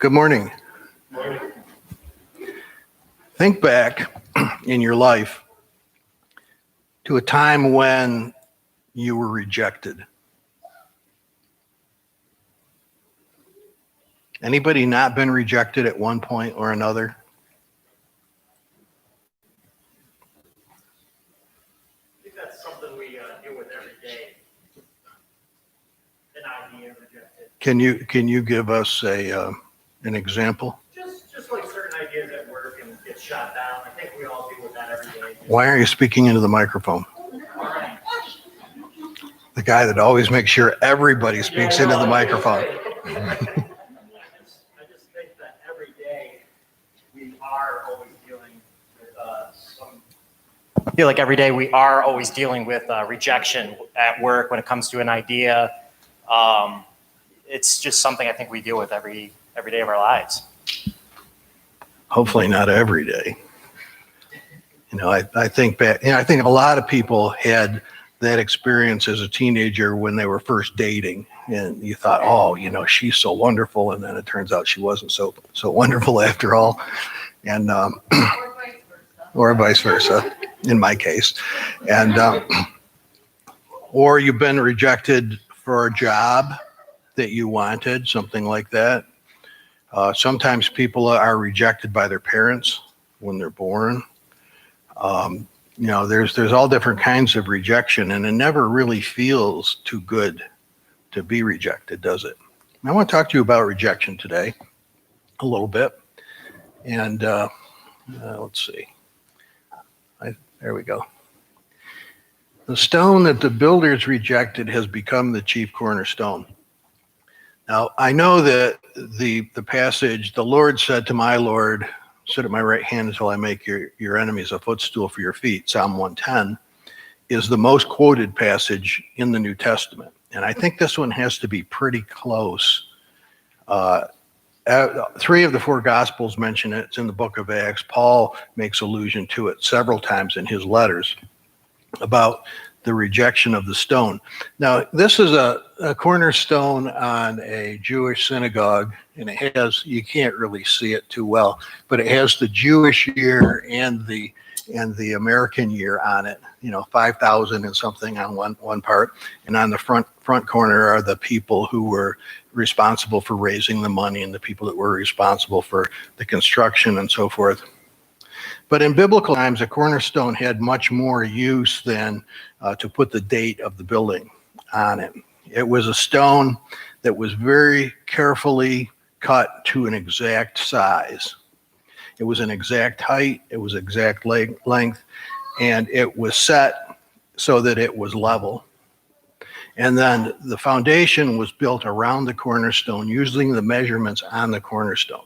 Good morning. Think back in your life to a time when you were rejected. Anybody not been rejected at one point or another? I think that's something we deal with every day. An idea rejected. Can you give us an example? Just like certain ideas at work and get shot down. I think we all deal with that every day. Why aren't you speaking into the microphone? All right. The guy that always makes sure everybody speaks into the microphone. I just think that every day we are always dealing with I feel like every day we are always dealing with rejection at work when it comes to an idea. It's just something I think we deal with every day of our lives. Hopefully not every day. I think back, I think a lot of people had that experience as a teenager when they were first dating, and you thought, oh, she's so wonderful, and then it turns out she wasn't so wonderful after all, and or vice versa in my case, and or you've been rejected for a job that you wanted, something like that. Sometimes people are rejected by their parents when they're born. There's all different kinds of rejection, and it never really feels too good to be rejected, does it? I want to talk to you about rejection today a little bit. And let's see. There we go. The stone that the builders rejected has become the chief cornerstone. Now, I know that the passage, the Lord said to my Lord, sit at my right hand until I make your enemies a footstool for your feet, Psalm 110, is the most quoted passage in the New Testament. And I think this one has to be pretty close. 3 of the 4 Gospels mention it. It's in the book of Acts. Paul makes allusion to it several times in his letters about the rejection of the stone. Now, this is a cornerstone on a Jewish synagogue, and it has, you can't really see it too well, but it has the Jewish year and the American year on it, 5,000 and something on one part, and on the front corner are the people who were responsible for raising the money and the people that were responsible for the construction and so forth. But in biblical times, a cornerstone had much more use than to put the date of the building on it. It was a stone that was very carefully cut to an exact size. It was an exact height, it was exact length, and it was set so that it was level. And then the foundation was built around the cornerstone using the measurements on the cornerstone.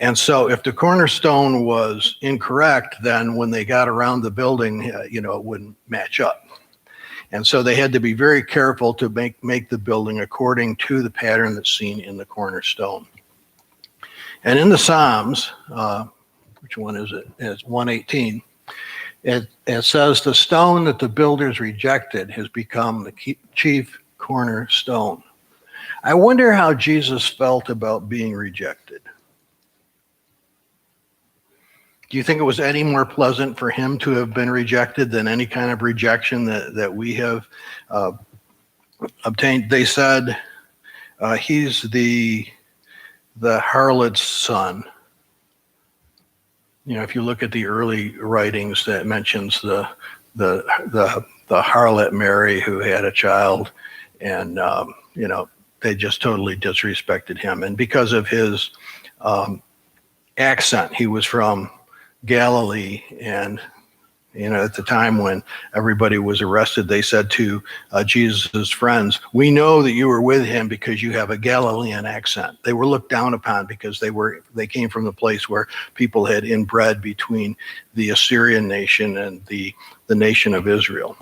And so if the cornerstone was incorrect, then when they got around the building, it wouldn't match up. And so they had to be very careful to make the building according to the pattern that's seen in the cornerstone. And in the Psalms, which one is it? It's 118. It says, the stone that the builders rejected has become the chief cornerstone. I wonder how Jesus felt about being rejected. Do you think it was any more pleasant for him to have been rejected than any kind of rejection that we have obtained? They said he's the harlot's son. If you look at the early writings, that mentions the harlot Mary who had a child, and they just totally disrespected him. And because of his accent, he was from Galilee, and at the time when everybody was arrested, they said to Jesus' friends, we know that you were with him because you have a Galilean accent. They were looked down upon because they came from the place where people had inbred between the Assyrian nation and the nation of Israel.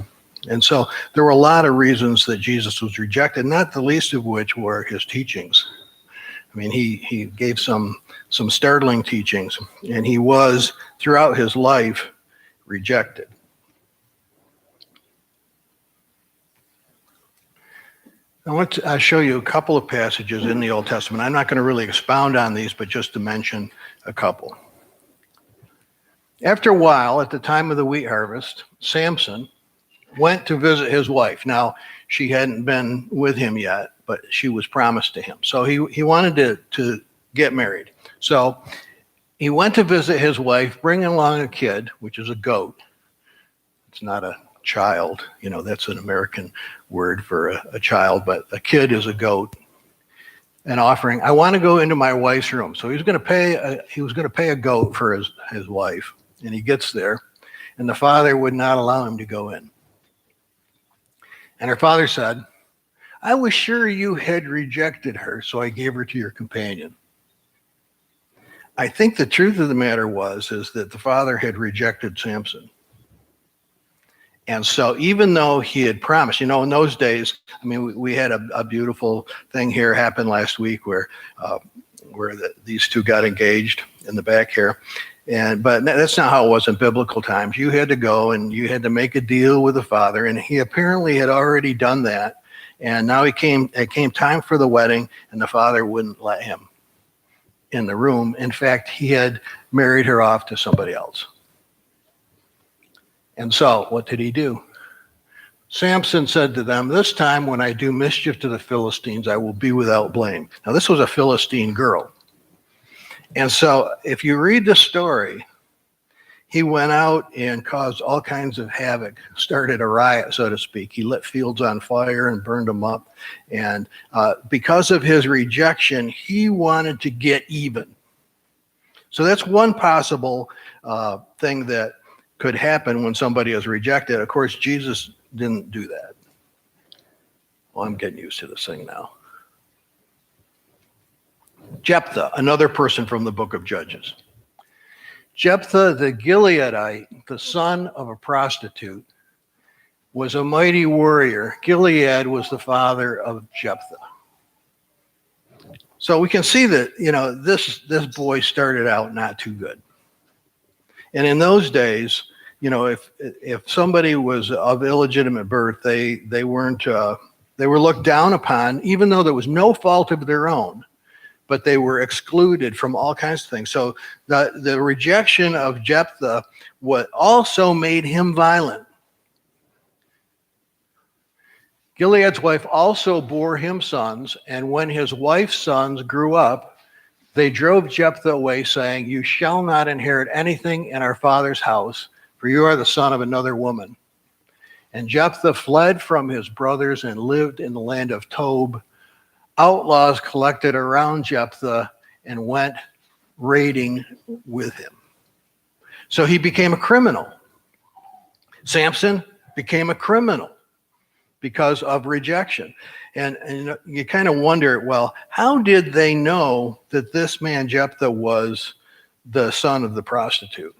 And so there were a lot of reasons that Jesus was rejected, not the least of which were his teachings. I mean, he gave some startling teachings, and he was, throughout his life, rejected. I want to show you a couple of passages in the Old Testament. I'm not going to really expound on these, but just to mention a couple. After a while, at the time of the wheat harvest, Samson went to visit his wife. Now, she hadn't been with him yet, but she was promised to him. So he wanted to get married. So he went to visit his wife, bringing along a kid, which is a goat. It's not a child, that's an American word for a child, but a kid is a goat. An offering. I want to go into my wife's room. So he was going to pay a goat for his wife, and he gets there, and the father would not allow him to go in. And her father said, "I was sure you had rejected her, so I gave her to your companion." I think the truth of the matter is that the father had rejected Samson. And so even though he had promised, in those days, we had a beautiful thing here happen last week where these two got engaged in the back here. But that's not how it was in biblical times. You had to go and you had to make a deal with the father, and he apparently had already done that. And now it came time for the wedding, and the father wouldn't let him in the room. In fact, he had married her off to somebody else. And so what did he do? Samson said to them, "This time when I do mischief to the Philistines, I will be without blame." Now, this was a Philistine girl. And so if you read the story, he went out and caused all kinds of havoc, started a riot, so to speak. He lit fields on fire and burned them up. And because of his rejection, he wanted to get even. So that's one possible thing that could happen when somebody is rejected. Of course, Jesus didn't do that. Well, I'm getting used to this thing now. Jephthah, another person from the book of Judges. Jephthah the Gileadite, the son of a prostitute, was a mighty warrior. Gilead was the father of Jephthah. So we can see that, this boy started out not too good. And in those days, if somebody was of illegitimate birth, they were looked down upon, even though there was no fault of their own, but they were excluded from all kinds of things. So the rejection of Jephthah also made him violent. Gilead's wife also bore him sons, and when his wife's sons grew up, they drove Jephthah away, saying, "You shall not inherit anything in our father's house, for you are the son of another woman." And Jephthah fled from his brothers and lived in the land of Tob. Outlaws collected around Jephthah and went raiding with him. So he became a criminal. Samson became a criminal because of rejection. And you kind of wonder, well, how did they know that this man Jephthah was the son of the prostitute?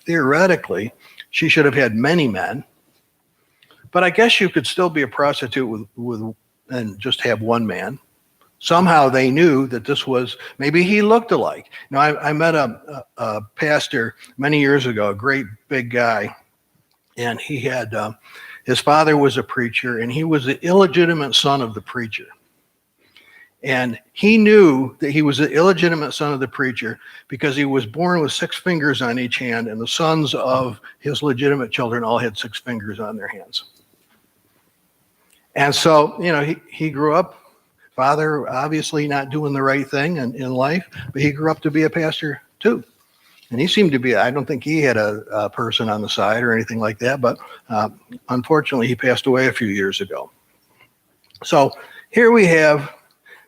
Theoretically, she should have had many men, but I guess you could still be a prostitute with and just have one man. Somehow they knew that this was, maybe he looked alike. I met a pastor many years ago, a great big guy, and he had, his father was a preacher, and he was the illegitimate son of the preacher. And he knew that he was the illegitimate son of the preacher because he was born with 6 fingers on each hand, and the sons of his legitimate children all had 6 fingers on their hands. And so, he grew up, father obviously not doing the right thing in life, but he grew up to be a pastor too. And he seemed to be, I don't think he had a person on the side or anything like that, but unfortunately he passed away a few years ago. So here we have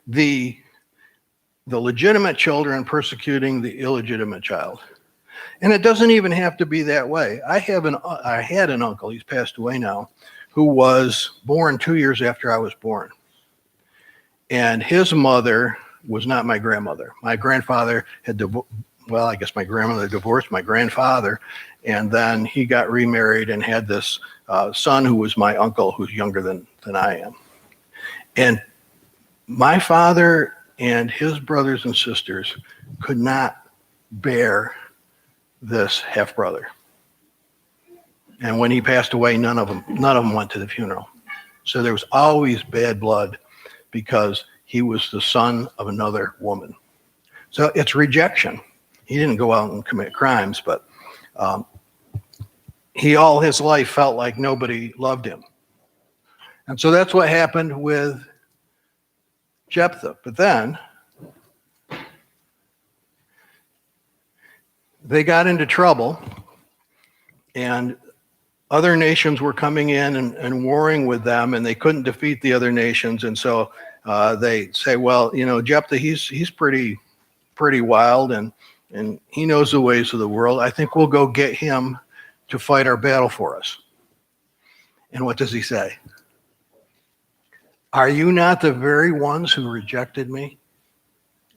the legitimate children persecuting the illegitimate child. And it doesn't even have to be that way. I had an uncle, he's passed away now, who was born 2 years after I was born. And his mother was not my grandmother. My grandfather I guess my grandmother divorced my grandfather, and then he got remarried and had this son who was my uncle, who's younger than I am. And my father and his brothers and sisters could not bear this half-brother. And when he passed away, none of them went to the funeral. So there was always bad blood because he was the son of another woman. So it's rejection. He didn't go out and commit crimes, but he all his life felt like nobody loved him. And so that's what happened with Jephthah. But then they got into trouble, and other nations were coming in and warring with them, and they couldn't defeat the other nations. And so they say, well, Jephthah, he's pretty wild, and he knows the ways of the world. I think we'll go get him to fight our battle for us. And what does he say? Are you not the very ones who rejected me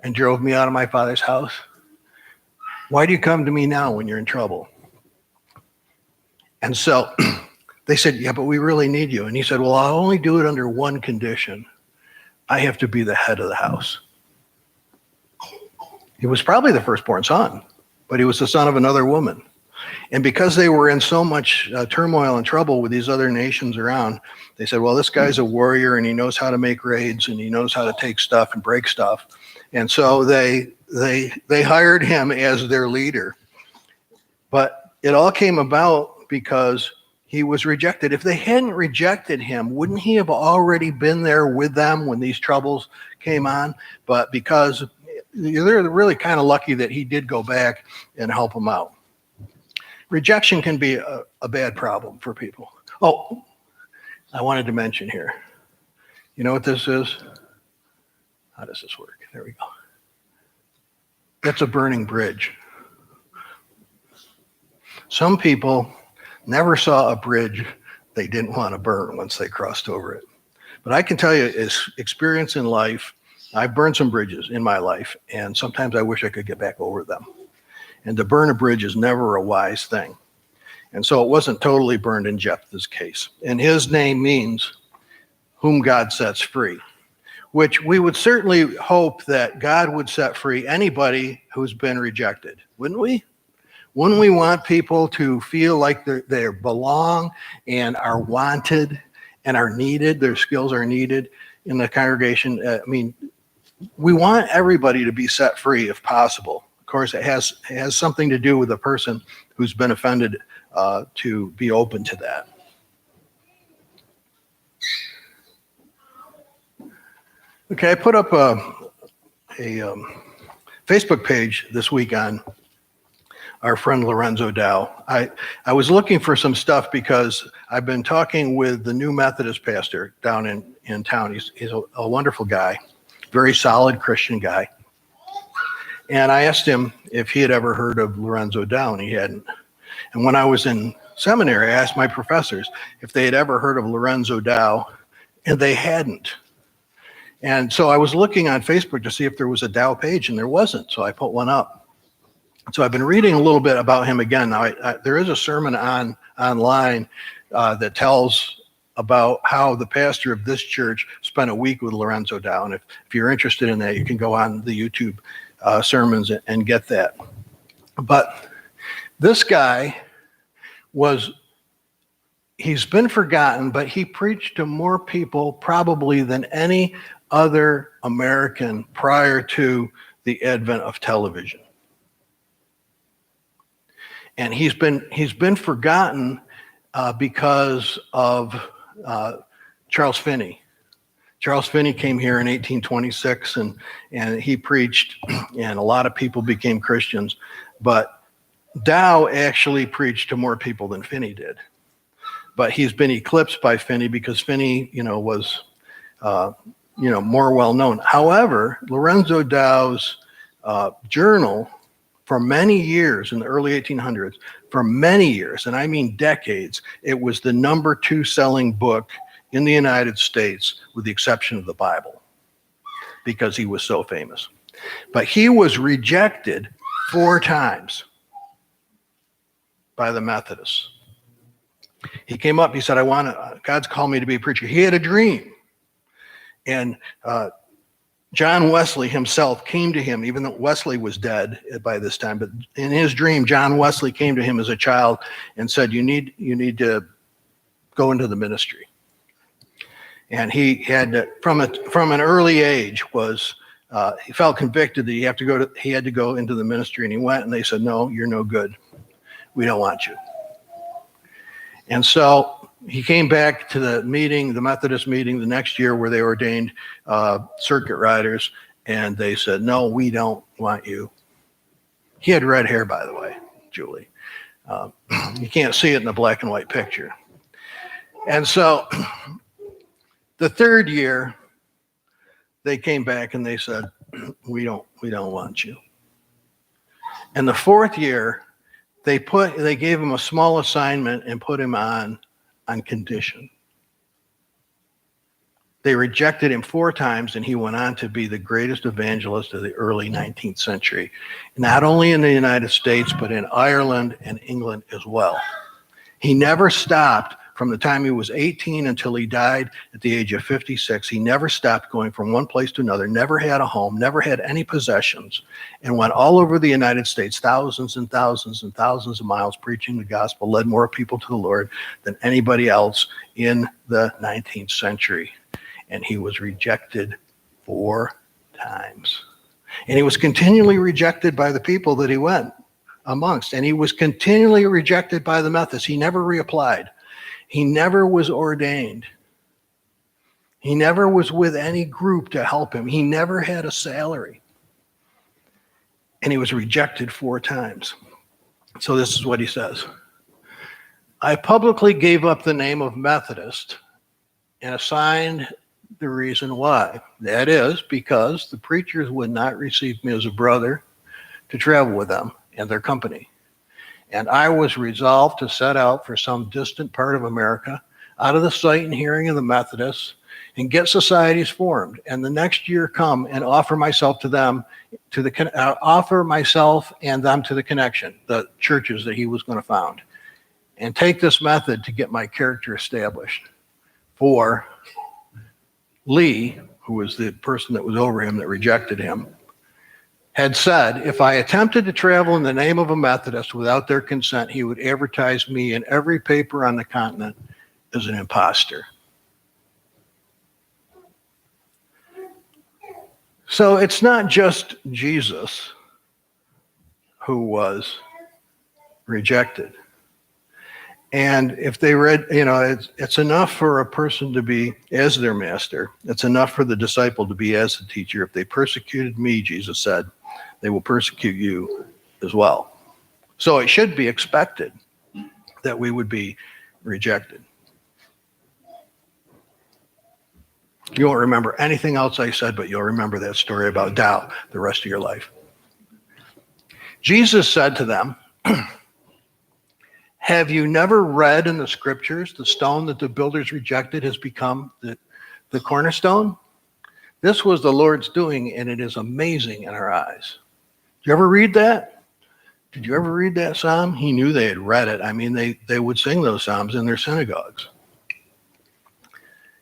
and drove me out of my father's house? Why do you come to me now when you're in trouble? And so they said, yeah, but we really need you. And he said, well, I'll only do it under one condition. I have to be the head of the house. He was probably the firstborn son, but he was the son of another woman. And because they were in so much turmoil and trouble with these other nations around, they said, well, this guy's a warrior and he knows how to make raids and he knows how to take stuff and break stuff. And so they hired him as their leader. But it all came about because he was rejected. If they hadn't rejected him, wouldn't he have already been there with them when these troubles came on? But because they're really kind of lucky that he did go back and help them out. Rejection can be a bad problem for people. Oh, I wanted to mention here. You know what this is? How does this work? There we go. That's a burning bridge. Some people never saw a bridge they didn't want to burn once they crossed over it. But I can tell you, as experience in life, I've burned some bridges in my life, and sometimes I wish I could get back over them. And to burn a bridge is never a wise thing. And so it wasn't totally burned in Jephthah's case. And his name means whom God sets free, which we would certainly hope that God would set free anybody who's been rejected, wouldn't we? Wouldn't we want people to feel like they belong and are wanted and are needed, their skills are needed in the congregation? We want everybody to be set free if possible. Of course, it has something to do with the person who's been offended to be open to that. Okay, I put up a Facebook page this week on our friend Lorenzo Dow. I was looking for some stuff because I've been talking with the new Methodist pastor down in town. He's a wonderful guy, very solid Christian guy. And I asked him if he had ever heard of Lorenzo Dow, and he hadn't. And when I was in seminary, I asked my professors if they had ever heard of Lorenzo Dow, and they hadn't. And so I was looking on Facebook to see if there was a Dow page, and there wasn't, so I put one up. So I've been reading a little bit about him again. Now, there is a sermon online that tells about how the pastor of this church spent a week with Lorenzo Dow. And if you're interested in that, you can go on the YouTube sermons and get that. But this guy he's been forgotten, but he preached to more people probably than any other American prior to the advent of television. And he's been forgotten because of Charles Finney. Charles Finney came here in 1826 and he preached, and a lot of people became Christians. But Dow actually preached to more people than Finney did. But he's been eclipsed by Finney because Finney, was, more well known. However, Lorenzo Dow's journal, for many years in the early 1800s, for many years, and I mean decades, it was the number 2 selling book in the United States, with the exception of the Bible, because he was so famous. But he was rejected 4 times by the Methodists. He came up, he said, God's called me to be a preacher. He had a dream. And John Wesley himself came to him, even though Wesley was dead by this time, but in his dream, John Wesley came to him as a child and said, you need to go into the ministry. And he had from an early age he felt convicted that he had to go into the ministry, and he went, and they said, no, you're no good. We don't want you. And so he came back to the meeting, the Methodist meeting the next year where they ordained circuit riders, and they said, no, we don't want you. He had red hair, by the way, Julie. You can't see it in the black and white picture. And so the third year, they came back and they said, we don't want you. And the fourth year, they gave him a small assignment and put him on condition. They rejected him 4 times, and he went on to be the greatest evangelist of the early 19th century, not only in the United States, but in Ireland and England as well. He never stopped from the time he was 18 until he died at the age of 56. He never stopped going from one place to another, never had a home, never had any possessions, and went all over the United States, thousands and thousands and thousands of miles preaching the gospel, led more people to the Lord than anybody else in the 19th century. And he was rejected 4 times. And he was continually rejected by the people that he went amongst. And he was continually rejected by the Methodists. He never reapplied. He never was ordained. He never was with any group to help him. He never had a salary. And he was rejected 4 times. So this is what he says. I publicly gave up the name of Methodist and assigned the reason why. That is because the preachers would not receive me as a brother to travel with them and their company. And I was resolved to set out for some distant part of America, out of the sight and hearing of the Methodists, and get societies formed. And the next year come and offer myself to them, offer myself and them to the connection, the churches that he was going to found, and take this method to get my character established. For Lee, who was the person that was over him that rejected him, had said, if I attempted to travel in the name of a Methodist without their consent, he would advertise me in every paper on the continent as an imposter. So it's not just Jesus who was rejected. And if they read, it's enough for a person to be as their master. It's enough for the disciple to be as the teacher. If they persecuted me, Jesus said, they will persecute you as well. So it should be expected that we would be rejected. You won't remember anything else I said, but you'll remember that story about doubt the rest of your life. Jesus said to them, have you never read in the scriptures, the stone that the builders rejected has become the cornerstone? This was the Lord's doing, and it is amazing in our eyes. Did you ever read that? Did you ever read that psalm? He knew they had read it. I mean, they would sing those psalms in their synagogues.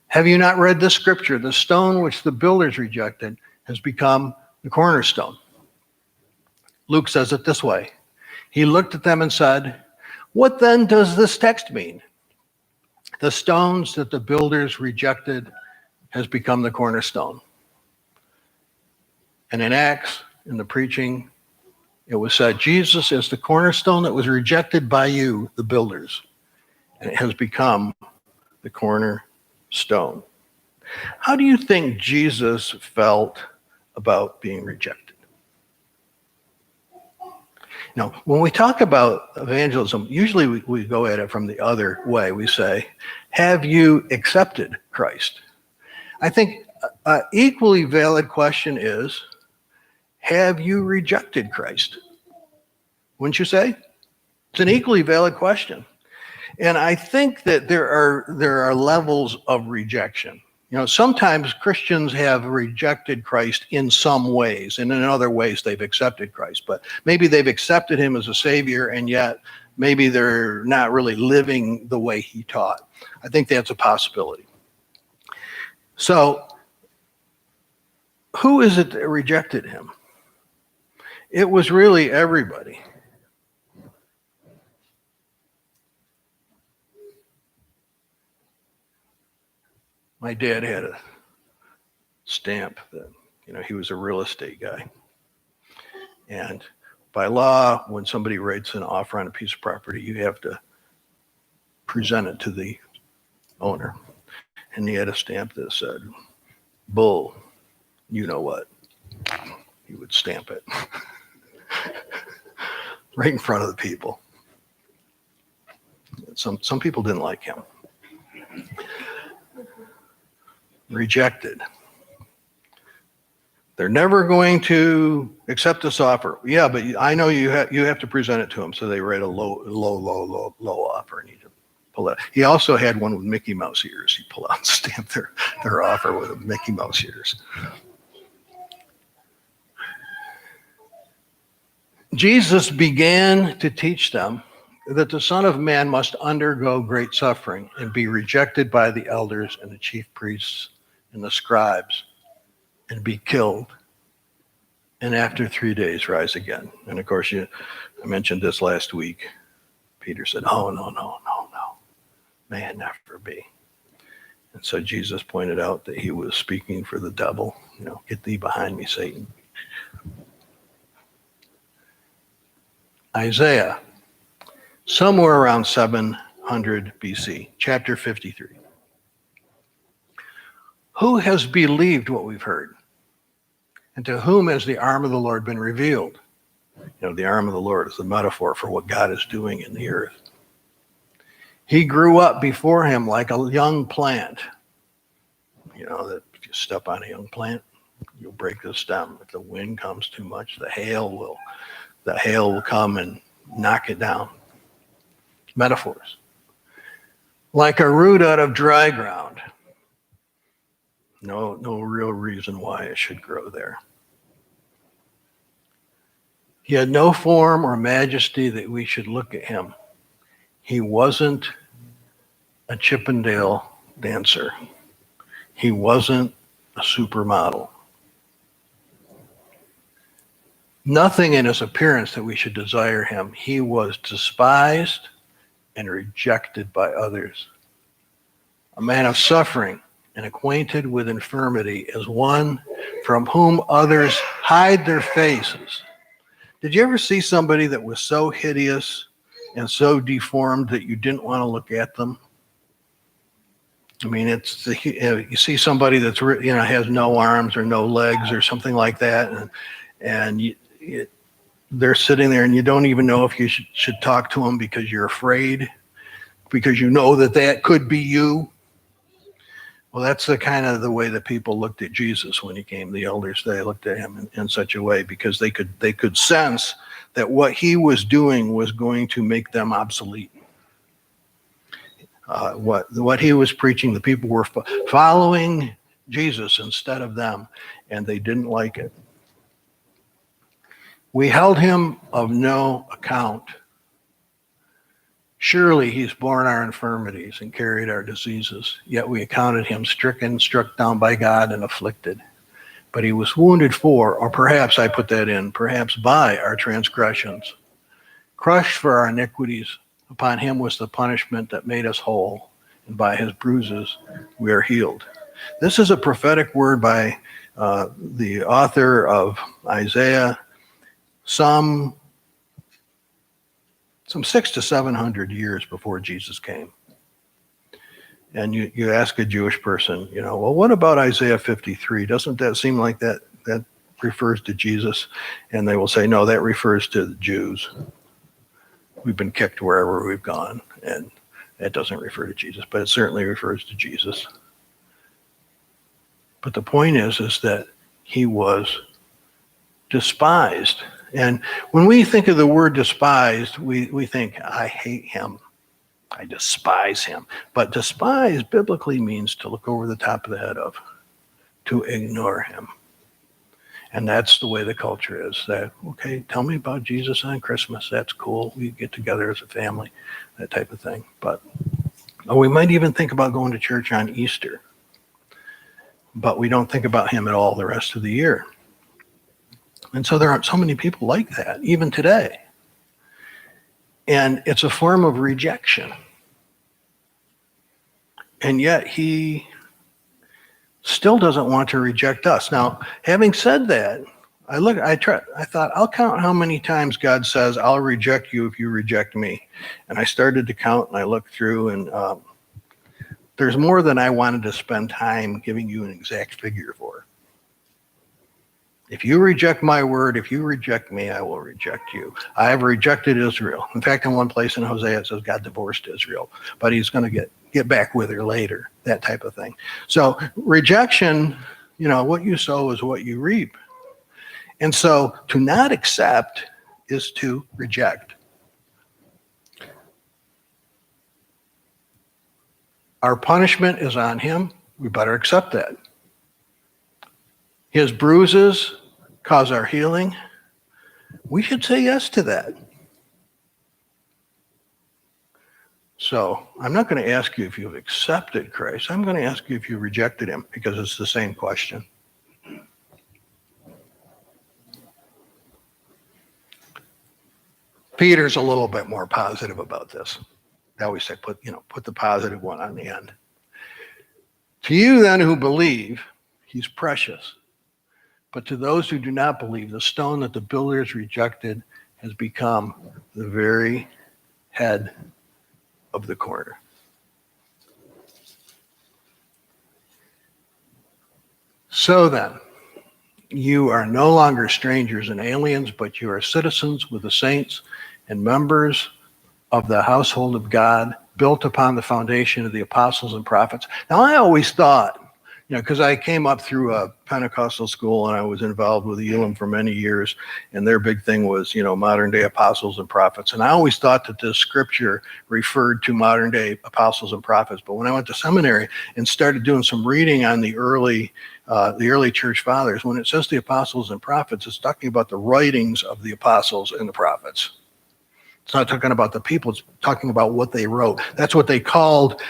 Have you not read this scripture? The stone which the builders rejected has become the cornerstone. Luke says it this way. He looked at them and said, what then does this text mean? The stones that the builders rejected has become the cornerstone. And in Acts, in the preaching, it was said, Jesus is the cornerstone that was rejected by you, the builders, and it has become the cornerstone. How do you think Jesus felt about being rejected? Now, when we talk about evangelism, usually we go at it from the other way. We say, have you accepted Christ? I think an equally valid question is, have you rejected Christ? Wouldn't you say? It's an equally valid question. And I think that there are levels of rejection. Sometimes Christians have rejected Christ in some ways, and in other ways they've accepted Christ. But maybe they've accepted him as a savior, and yet maybe they're not really living the way he taught. I think that's a possibility. So, who is it that rejected him? It was really everybody. My dad had a stamp that, he was a real estate guy. And by law, when somebody writes an offer on a piece of property, you have to present it to the owner. And he had a stamp that said, "Bull, you know what?" He would stamp it right in front of the people. Some people didn't like him. Rejected. They're never going to accept this offer. Yeah, but I know you have to present it to them. So they write a low offer, and you pull it. He also had one with Mickey Mouse ears. He pull out and stamp their offer with a Mickey Mouse ears. Jesus began to teach them that the Son of Man must undergo great suffering and be rejected by the elders and the chief priests and the scribes and be killed, and after 3 days rise again. And of course, I mentioned this last week. Peter said, "Oh, no, may it never be." And so Jesus pointed out that he was speaking for the devil. "Get thee behind me, Satan." Isaiah, somewhere around 700 BC, chapter 53. Who has believed what we've heard? And to whom has the arm of the Lord been revealed? The arm of the Lord is the metaphor for what God is doing in the earth. He grew up before him like a young plant. That if you step on a young plant, you'll break the stem. If the wind comes too much, the hail will come and knock it down. Metaphors. Like a root out of dry ground. No real reason why it should grow there. He had no form or majesty that we should look at him. He wasn't a Chippendale dancer. He wasn't a supermodel. Nothing in his appearance that we should desire him. He was despised and rejected by others. A man of suffering and acquainted with infirmity, as one from whom others hide their faces. Did you ever see somebody that was so hideous and so deformed that you didn't want to look at them? I mean, you see somebody that's has no arms or no legs or something like that, and they're sitting there, and you don't even know if you should talk to them because you're afraid, because you know that could be you. Well, that's the kind of the way that people looked at Jesus when he came. The elders, they looked at him in such a way because they could sense that what he was doing was going to make them obsolete. What he was preaching, the people were following Jesus instead of them, and they didn't like it. We held him of no account. Surely he's borne our infirmities and carried our diseases, yet we accounted him stricken, struck down by God, and afflicted. But he was wounded for, or perhaps I put that in, perhaps by our transgressions, crushed for our iniquities. Upon him was the punishment that made us whole, and by his bruises we are healed. This is a prophetic word by the author of Isaiah, some 600 to 700 years before Jesus came. And you ask a Jewish person, well, what about Isaiah 53? Doesn't that seem like that refers to Jesus? And they will say, no, that refers to the Jews. We've been kicked wherever we've gone, and that doesn't refer to Jesus, but it certainly refers to Jesus. But the point is that he was despised. And when we think of the word despised, we think, I hate him. I despise him. But despise biblically means to look over the top of the head of, to ignore him. And that's the way the culture is. That, okay, tell me about Jesus on Christmas. That's cool. We get together as a family, that type of thing. But we might even think about going to church on Easter. But we don't think about him at all the rest of the year. And so there aren't so many people like that, even today. And it's a form of rejection. And yet he still doesn't want to reject us. Now, having said that, I thought, I'll count how many times God says, I'll reject you if you reject me. And I started to count, and I looked through, and there's more than I wanted to spend time giving you an exact figure for. If you reject my word, if you reject me, I will reject you. I have rejected Israel. In fact, in one place in Hosea, it says God divorced Israel, but he's going to get back with her later, that type of thing. So rejection, what you sow is what you reap. And so to not accept is to reject. Our punishment is on him. We better accept that. His bruises cause our healing. We should say yes to that. So I'm not going to ask you if you've accepted Christ. I'm going to ask you if you rejected him, because it's the same question. Peter's a little bit more positive about this. I always say put the positive one on the end. To you then who believe, he's precious. But to those who do not believe, the stone that the builders rejected has become the very head of the corner. So then, you are no longer strangers and aliens, but you are citizens with the saints and members of the household of God, built upon the foundation of the apostles and prophets. Now, I always thought, because I came up through a Pentecostal school and I was involved with Elam for many years, and their big thing was, modern day apostles and prophets. And I always thought that this scripture referred to modern day apostles and prophets. But when I went to seminary and started doing some reading on the early church fathers, when it says the apostles and prophets, it's talking about the writings of the apostles and the prophets. It's not talking about the people, it's talking about what they wrote. That's what they called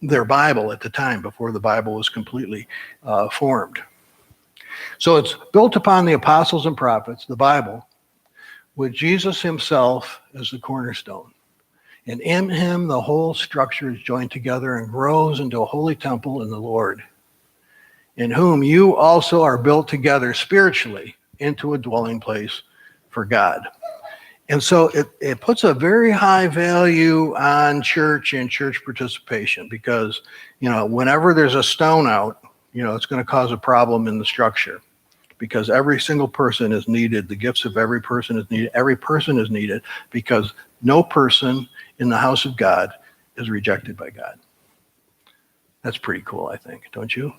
their Bible at the time, before the Bible was completely formed. So it's built upon the apostles and prophets, the Bible, with Jesus himself as the cornerstone. And in him, the whole structure is joined together and grows into a holy temple in the Lord, in whom you also are built together spiritually into a dwelling place for God. And so it puts a very high value on church and church participation, because, whenever there's a stone out, it's going to cause a problem in the structure, because every single person is needed. The gifts of every person is needed. Every person is needed, because no person in the house of God is rejected by God. That's pretty cool, I think, don't you?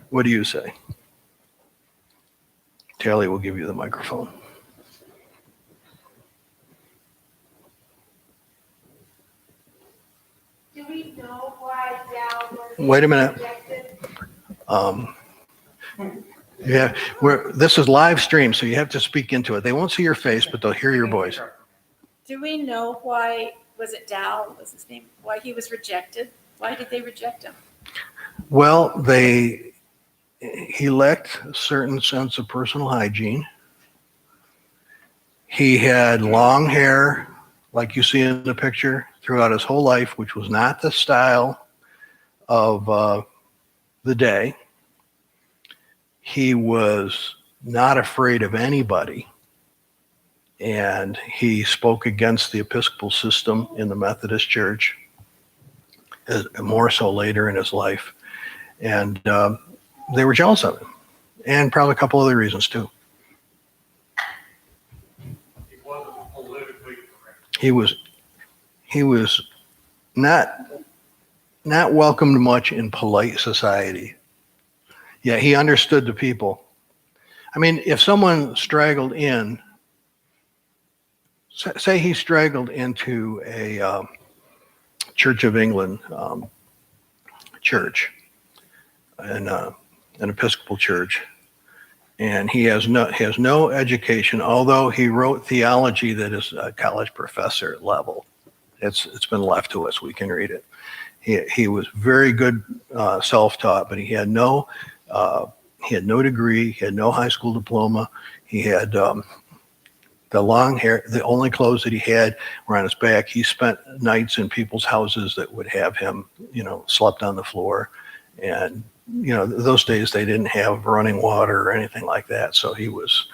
What do you say? Tally will give you the microphone. Do we know why Dow was Wait a minute. rejected? Yeah, this is live stream, so you have to speak into it. They won't see your face, but they'll hear your voice. Do we know why, was it Dow, was his name, why he was rejected? Why did they reject him? Well, he lacked a certain sense of personal hygiene. He had long hair, like you see in the picture, throughout his whole life, which was not the style of the day. He was not afraid of anybody, and he spoke against the Episcopal system in the Methodist Church, more so later in his life. And they were jealous of him, and probably a couple other reasons too. He wasn't politically correct. He was not welcomed much in polite society. Yeah, he understood the people. I mean, if someone straggled in, say he straggled into a Church of England church, an Episcopal church, and he has no education, although he wrote theology that is a college professor level. It's been left to us. We can read it. He was very good self-taught, but he had no degree. He had no high school diploma. He had the long hair. The only clothes that he had were on his back. He spent nights in people's houses that would have him, slept on the floor. And, those days they didn't have running water or anything like that. So he was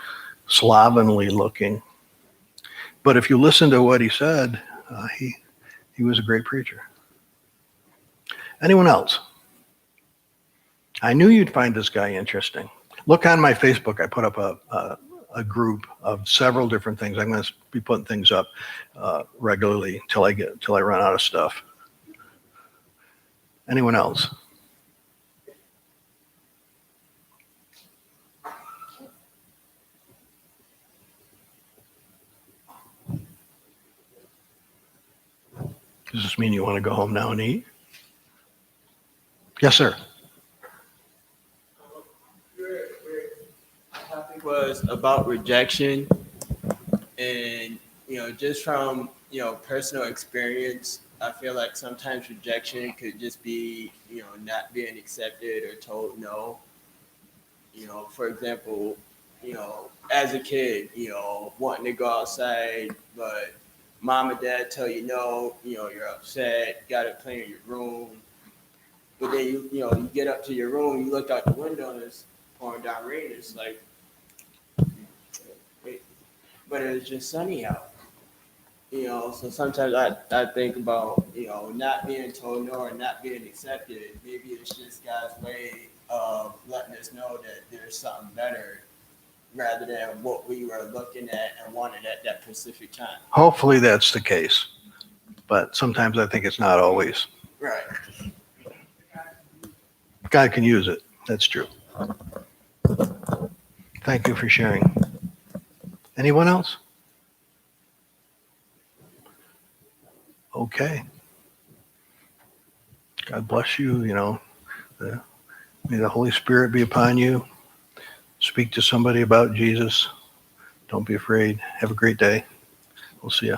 slovenly looking. But if you listen to what he said, he was a great preacher. Anyone else? I knew you'd find this guy interesting. Look on my Facebook. I put up a group of several different things. I'm going to be putting things up regularly till I run out of stuff. Anyone else? Does this mean you want to go home now and eat? Yes, sir. Topic was about rejection, and just from personal experience, I feel like sometimes rejection could just be not being accepted or told no. For example, as a kid, wanting to go outside, but mom and dad tell you no, you're upset, got to play in your room. But then you get up to your room, you look out the window and it's pouring down rain. It's like, wait, but it's just sunny out. So sometimes I think about, not being told no or not being accepted. Maybe it's just God's way of letting us know that there's something better rather than what we were looking at and wanted at that specific time. Hopefully that's the case. But sometimes I think it's not always. Right. God can use it. That's true. Thank you for sharing. Anyone else? Okay. God bless you. May the Holy Spirit be upon you. Speak to somebody about Jesus. Don't be afraid. Have a great day. We'll see you.